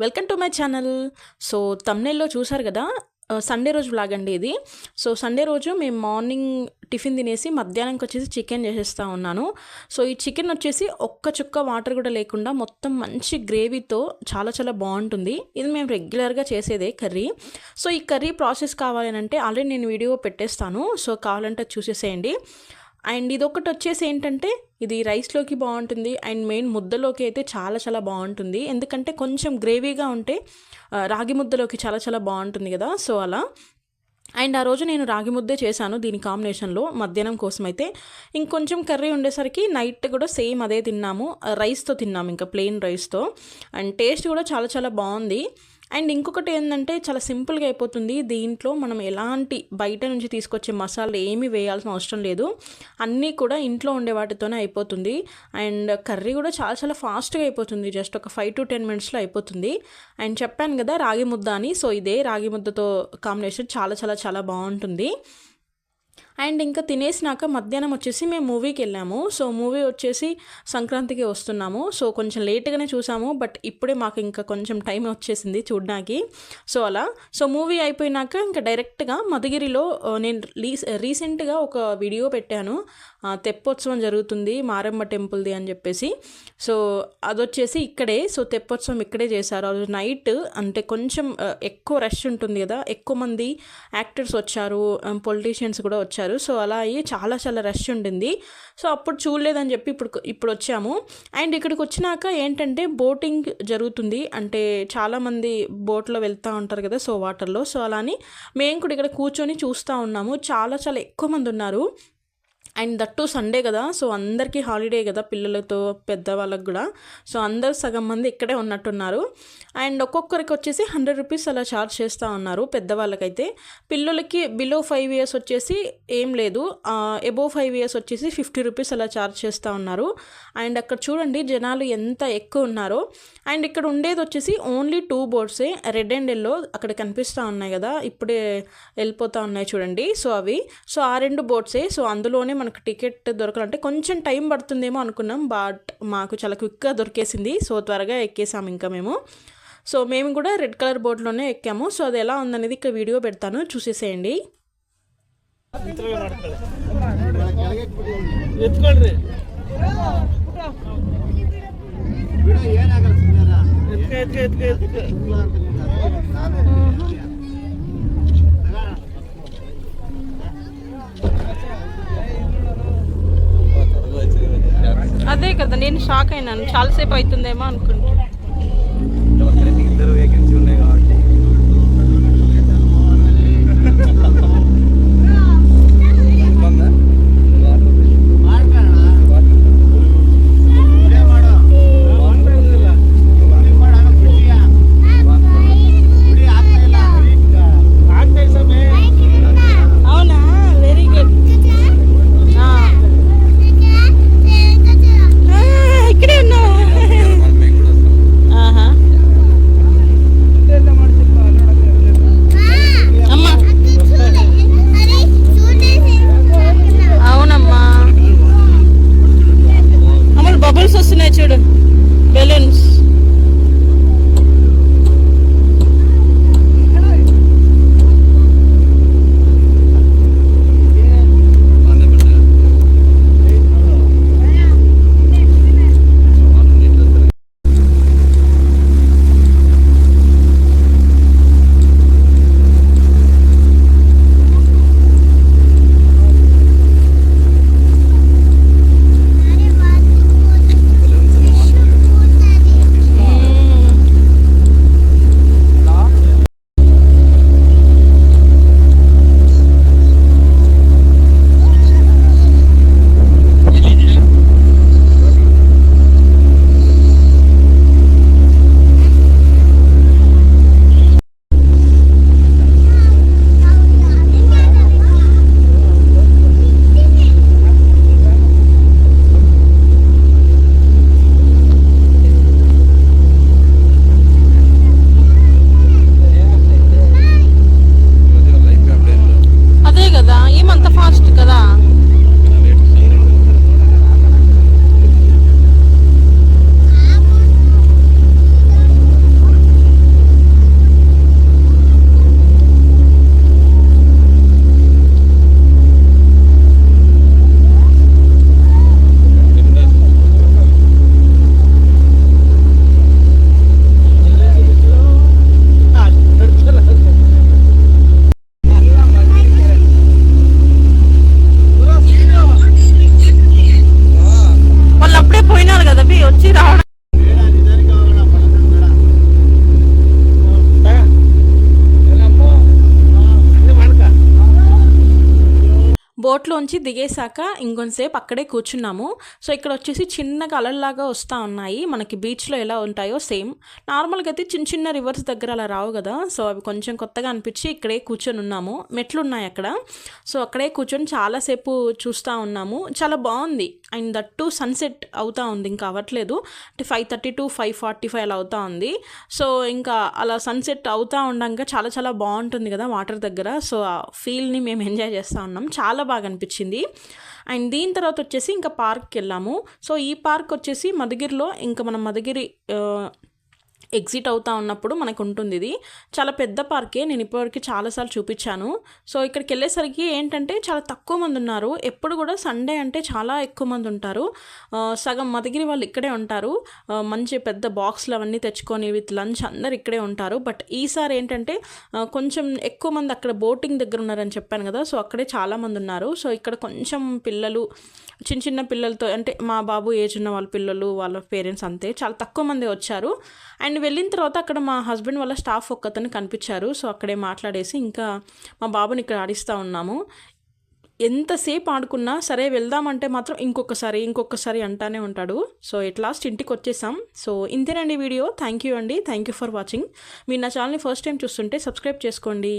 Welcome to my channel. So తమ్నెయిల్లో చూసారు కదా, సండే రోజు వ్లాగ్ అండి ఇది. సో సండే రోజు మేము మార్నింగ్ టిఫిన్ తినేసి మధ్యాహ్నంకి వచ్చేసి చికెన్ చేసేస్తూ ఉన్నాను. సో ఈ చికెన్ వచ్చేసి ఒక్క చుక్క వాటర్ కూడా లేకుండా మొత్తం మంచి గ్రేవీతో చాలా చాలా బాగుంటుంది. ఇది మేము రెగ్యులర్గా చేసేదే కర్రీ. సో ఈ కర్రీ ప్రాసెస్ కావాలని అంటే ఆల్రెడీ నేను వీడియో పెట్టేస్తాను, సో కావాలంటే చూసేసేయండి. అండ్ ఇదొకటి వచ్చేసి ఏంటంటే ఇది రైస్లోకి బాగుంటుంది అండ్ మెయిన్ ముద్దలోకి అయితే చాలా చాలా బాగుంటుంది. ఎందుకంటే కొంచెం గ్రేవీగా ఉంటే రాగి ముద్దలోకి చాలా చాలా బాగుంటుంది కదా, సో అలా. అండ్ ఆ రోజు నేను రాగి ముద్దే చేశాను దీని కాంబినేషన్లో మధ్యాహ్నం కోసం అయితే. ఇంకొంచెం కర్రీ ఉండేసరికి నైట్ కూడా సేమ్ అదే తిన్నాము, రైస్తో తిన్నాము, ఇంకా ప్లెయిన్ రైస్తో. అండ్ టేస్ట్ కూడా చాలా చాలా బాగుంది. అండ్ ఇంకొకటి ఏంటంటే చాలా సింపుల్గా అయిపోతుంది. దీంట్లో మనం ఎలాంటి బయట నుంచి తీసుకొచ్చే మసాలా ఏమీ వేయాల్సిన అవసరం లేదు, అన్నీ కూడా ఇంట్లో ఉండే వాటితోనే అయిపోతుంది. అండ్ కర్రీ కూడా చాలా చాలా ఫాస్ట్గా అయిపోతుంది, జస్ట్ ఒక 5 to 10 minutesలో అయిపోతుంది. అండ్ చెప్పాను కదా రాగి ముద్ద అని, సో ఇదే రాగి ముద్దతో కాంబినేషన్ చాలా చాలా చాలా బాగుంటుంది. అండ్ ఇంకా తినేసినాక మధ్యాహ్నం వచ్చేసి మేము మూవీకి వెళ్ళాము. సో మూవీ వచ్చేసి సంక్రాంతికి వస్తున్నాము, సో కొంచెం లేట్గానే చూసాము, బట్ ఇప్పుడే మాకు ఇంకా కొంచెం టైం వచ్చేసింది చూడడానికి. సో అలా సో మూవీ అయిపోయినాక ఇంకా డైరెక్ట్గా మధుగిరిలో నేను రీసెంట్గా ఒక వీడియో పెట్టాను, తెప్పోత్సవం జరుగుతుంది మారమ్మ టెంపుల్ది అని చెప్పేసి. సో అదొచ్చేసి ఇక్కడే, సో తెప్పోత్సవం ఇక్కడే చేశారు. అది నైట్ అంటే కొంచెం ఎక్కువ రష్ ఉంటుంది కదా, ఎక్కువ మంది యాక్టర్స్ వచ్చారు, పొలిటీషియన్స్ కూడా వచ్చారు. సో అలా అయ్యి చాలా చాలా రష్ ఉండింది. సో అప్పుడు చూడలేదని చెప్పి ఇప్పుడు వచ్చాము. అండ్ ఇక్కడికి వచ్చినాక ఏంటంటే బోటింగ్ జరుగుతుంది, అంటే చాలామంది బోట్లో వెళ్తూ ఉంటారు కదా, సో వాటర్లో. సో అలా అని మేము కూడా ఇక్కడ కూర్చొని చూస్తూ ఉన్నాము. చాలా చాలా ఎక్కువ మంది ఉన్నారు. అండ్ దట్టు సండే కదా, సో అందరికీ హాలిడే కదా, పిల్లలతో పెద్దవాళ్ళకి కూడా. సో అందరు సగం మంది ఇక్కడే ఉన్నట్టున్నారు. అండ్ ఒక్కొక్కరికి వచ్చేసి 100 rupees అలా ఛార్జ్ చేస్తూ ఉన్నారు పెద్దవాళ్ళకైతే. పిల్లలకి బిలో 5 years వచ్చేసి ఏం లేదు, అబోవ్ 5 years వచ్చేసి 50 rupees అలా ఛార్జ్ చేస్తూ ఉన్నారు. అండ్ అక్కడ చూడండి జనాలు ఎంత ఎక్కువ ఉన్నారో. అండ్ ఇక్కడ ఉండేది వచ్చేసి only 2 boats, red and yellow అక్కడ కనిపిస్తూ ఉన్నాయి కదా, ఇప్పుడే వెళ్ళిపోతూ ఉన్నాయి చూడండి. సో అవి, సో ఆ 2 boats. సో అందులోనే మనకు టికెట్ దొరకాలంటే కొంచెం టైం పడుతుందేమో అనుకున్నాం, బట్ మాకు చాలా క్విక్గా దొరికేసింది. సో త్వరగా ఎక్కేసాము ఇంకా మేము. సో మేము కూడా రెడ్ కలర్ బోట్లోనే ఎక్కాము. సో అది ఎలా ఉందనేది ఇక్కడ వీడియో పెడతాను, చూసేసేయండి. అదే కదా నేను షాక్ అయినాను, చాలాసేపు అవుతుందేమో అనుకుంటున్నాను. బోట్లోంచి దిగేశాక ఇంకొంతసేపు అక్కడే కూర్చున్నాము. సో ఇక్కడ వచ్చేసి చిన్నగా అలల్లాగా వస్తూ ఉన్నాయి, మనకి బీచ్లో ఎలా ఉంటాయో సేమ్. నార్మల్గా అయితే చిన్న చిన్న రివర్స్ దగ్గర అలా రావు కదా, సో అవి కొంచెం కొత్తగా అనిపించి ఇక్కడే కూర్చొని ఉన్నాము. మెట్లు ఉన్నాయి అక్కడ, సో అక్కడే కూర్చొని చాలాసేపు చూస్తూ ఉన్నాము. చాలా బాగుంది. అండ్ దట్టు సన్సెట్ అవుతూ ఉంది, ఇంకా అవ్వట్లేదు, అంటే 5:30 to 5:45 అలా అవుతూ ఉంది. సో ఇంకా అలా సన్సెట్ అవుతూ ఉండగా చాలా చాలా బాగుంటుంది కదా వాటర్ దగ్గర. సో ఆ ఫీల్ని మేము ఎంజాయ్ చేస్తూ ఉన్నాం, చాలా బాగా అనిపించింది. అండ్ దీని తర్వాత వచ్చేసి ఇంకా పార్క్కి వెళ్ళాము. సో ఈ పార్క్ వచ్చేసి మధుగిరిలో, ఇంకా మనం మధుగిరి ఎగ్జిట్ అవుతూ ఉన్నప్పుడు మనకు ఉంటుంది. ఇది చాలా పెద్ద పార్కే, నేను ఇప్పటివరకు చాలాసార్లు చూపించాను. సో ఇక్కడికి వెళ్ళేసరికి ఏంటంటే చాలా తక్కువ మంది ఉన్నారు. ఎప్పుడు కూడా సండే అంటే చాలా ఎక్కువ మంది ఉంటారు. సగం మధుగిరి వాళ్ళు ఇక్కడే ఉంటారు, మంచి పెద్ద బాక్స్లు అవన్నీ తెచ్చుకొని విత్ లంచ్ అందరు ఇక్కడే ఉంటారు. బట్ ఈసారి ఏంటంటే కొంచెం ఎక్కువ మంది అక్కడ బోటింగ్ దగ్గర ఉన్నారని చెప్పాను కదా, సో అక్కడే చాలామంది ఉన్నారు. సో ఇక్కడ కొంచెం పిల్లలు, చిన్న చిన్న పిల్లలతో, అంటే మా బాబు ఏజ్ ఉన్న వాళ్ళ పిల్లలు, వాళ్ళ పేరెంట్స్ అంతే, చాలా తక్కువ మంది వచ్చారు. అండ్ వెళ్ళిన తర్వాత అక్కడ మా హస్బెండ్ వాళ్ళ స్టాఫ్ ఒక్కతను కనిపించారు. సో అక్కడే మాట్లాడేసి ఇంకా మా బాబుని ఇక్కడ ఆడిస్తూ ఉన్నాము. ఎంతసేపు ఆడుకున్నా సరే వెళ్దామంటే మాత్రం ఇంకొకసారి అంటానే ఉంటాడు. సో ఎట్ లాస్ట్ ఇంటికి వచ్చేసాం. సో ఇంతేనండి వీడియో. థ్యాంక్ యూ అండి, థ్యాంక్ యూ ఫర్ వాచింగ్. మీరు నా ఛానల్ని ఫస్ట్ టైం చూస్తుంటే సబ్స్క్రైబ్ చేసుకోండి.